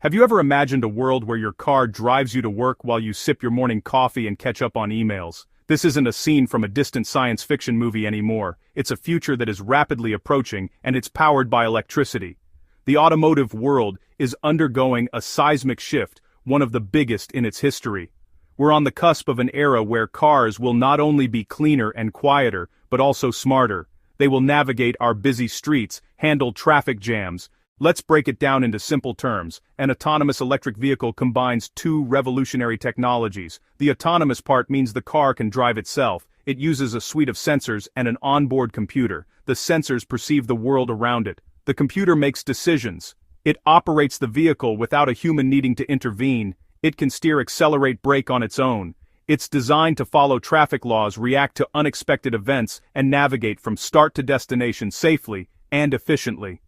Have you ever imagined a world where your car drives you to work while you sip your morning coffee and catch up on emails? This isn't a scene from a distant science fiction movie anymore. It's a future that is rapidly approaching, and it's powered by electricity. The automotive world is undergoing a seismic shift, one of the biggest in its history. We're on the cusp of an era where cars will not only be cleaner and quieter, but also smarter. They will navigate our busy streets, handle traffic jams. Let's break it down into simple terms. An autonomous electric vehicle combines two revolutionary technologies. The autonomous part means the car can drive itself. It uses a suite of sensors and an onboard computer. The sensors perceive the world around it. The computer makes decisions. It operates the vehicle without a human needing to intervene. It can steer, accelerate, brake on its own. It's designed to follow traffic laws, react to unexpected events, and navigate from start to destination safely and efficiently.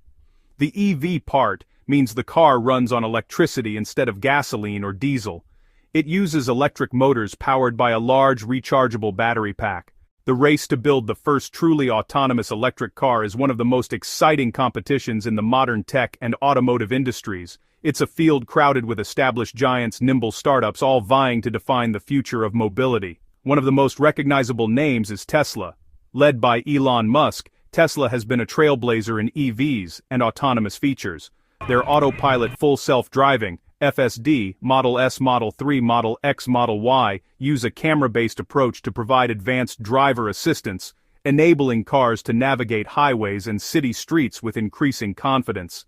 The EV part means the car runs on electricity instead of gasoline or diesel. It uses electric motors powered by a large rechargeable battery pack. The race to build the first truly autonomous electric car is one of the most exciting competitions in the modern tech and automotive industries. It's a field crowded with established giants, nimble startups, all vying to define the future of mobility. One of the most recognizable names is Tesla. Led by Elon Musk, Tesla has been a trailblazer in EVs and autonomous features. Their autopilot full self-driving, FSD, Model S, Model 3, Model X, Model Y, use a camera-based approach to provide advanced driver assistance, enabling cars to navigate highways and city streets with increasing confidence.